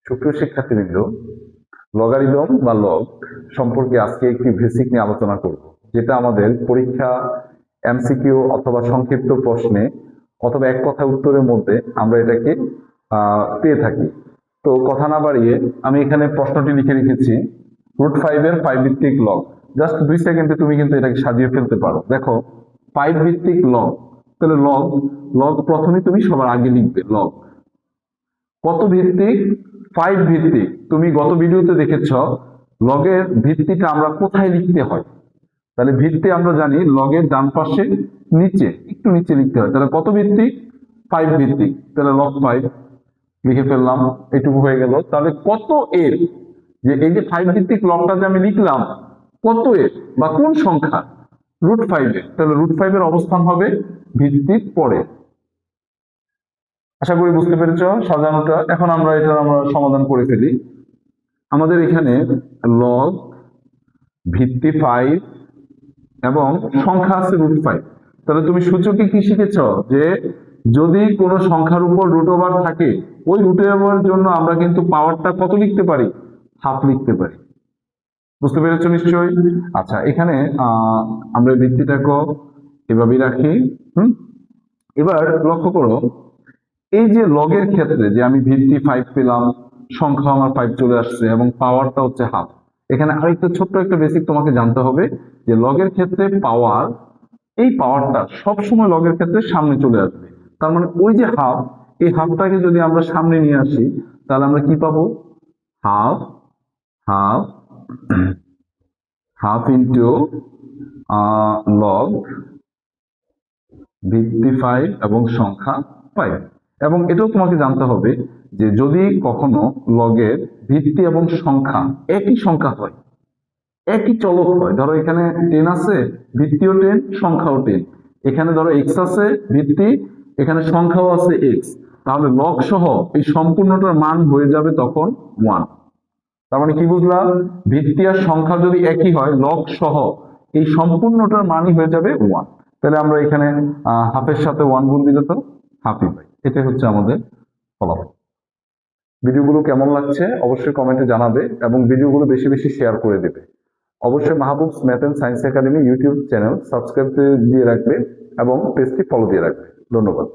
সুপ্রিয় শিক্ষার্থীবৃন্দ, লগারিদম বা লগ সম্পর্কে আজকে একটি বেসিক নিয়ে আলোচনা করব, যেটা আমাদের পরীক্ষা এমসিকিউ অথবা সংক্ষিপ্ত প্রশ্নে অথবা এক কথা উত্তরের মধ্যে আমরা এটাকে পেয়ে থাকি। তো কথা না বাড়িয়ে আমি এখানে প্রশ্নটি লিখে রেখেছি, √5 এর 5 ভিত্তিক লগ। জাস্ট 2 সেকেন্ডে তুমি কিন্তু এটাকে সাজিয়ে ফেলতে পারো। দেখো 5 ভিত্তিক লগ, তাহলে লগ লগ প্রথমে তুমি সবার আগে লিখবে লগ কত ভিত্তিক, 5 ভিত্তিক। তুমি গত ভিডিওতে দেখেছ লগের ভিত্তিটা আমরা কোথায় লিখতে হয়। তাহলে ভিত্তি আমরা জানি লগের ডান পাশে নিচে, একটু নিচে লিখতে হয়। তাহলে কত ভিত্তিক, 5 ভিত্তিক। তাহলে লগ 5 লিখে ফেললাম, এটুকু হয়ে গেল। তাহলে কত এর, যে এই যে 5 ভিত্তিক লগটা যে আমি লিখলাম কত এর বা কোন সংখ্যা, √5 এর। তাহলে √5 এর অবস্থান হবে ভিত্তির পরে। আশা করি বুঝতে পেরেছ সাজানোটা। এখন আমরা সমাধান করে ফেলি। আমাদের এখানে লগ ভিত্তি 5 এবং সংখ্যা আছে √5। তাহলে তুমি সূচকে কি শিখেছ, যে যদি কোনো সংখ্যার উপর √ওভার থাকে, ওই √ওভারের জন্য আমরা কিন্তু পাওয়ারটা কত লিখতে পারি, হাফ লিখতে পারি। বুঝতে পেরেছ নিশ্চয়ই? আচ্ছা, এখানে আমরা ভিত্তিটাকে এভাবেই রাখি। এবার লক্ষ্য করো, এই যে লগের ক্ষেত্রে যে আমি ভিত্তি 5 পেলাম, সংখ্যা আমার 5 চলে আসছে এবং পাওয়ারটা হচ্ছে হাফ। এখানে আরেকটা ছোট্ট একটা বেসিক তোমাকে জানতে হবে, যে লগের ক্ষেত্রে পাওয়ার, এই পাওয়ারটা সবসময় লগের ক্ষেত্রে সামনে চলে আসবে। তার মানে ওই যে হাফ, এই হাফটাকে যদি আমরা সামনে নিয়ে আসি, তাহলে আমরা কি পাবো, half half half into log ভিত্তি 5 এবং সংখ্যা 5। এবং এটাও তোমাকে জানতে হবে যে যদি কখনো লগের ভিত্তি এবং সংখ্যা একই সংখ্যা হয়, একই চলক হয়, ধরো এখানে 10 আছে, ভিত্তিও 10, সংখ্যাও 10, এখানে ধরো x আছে ভিত্তি, এখানে সংখ্যাও আছে x, তাহলে লগ সহ এই সম্পূর্ণটার মান হয়ে যাবে তখন 1। তার মানে কি বুঝলাম, ভিত্তি আর সংখ্যা যদি একই হয়, লগ সহ এই সম্পূর্ণটার মানই হয়ে যাবে 1। তাহলে আমরা এখানে হাফের সাথে 1 গুণ দিলে তো হাফই পাই। এটাই হচ্ছে আমাদের ফলাফল। ভিডিওগুলো কেমন লাগছে অবশ্যই কমেন্টে জানাবে এবং ভিডিওগুলো বেশি বেশি শেয়ার করে দেবে। অবশ্যই Mahbub's math and science academy YouTube channel subscribe দিয়ে রাখবে এবং পেজটি ফলো দিয়ে রাখবে। ধন্যবাদ।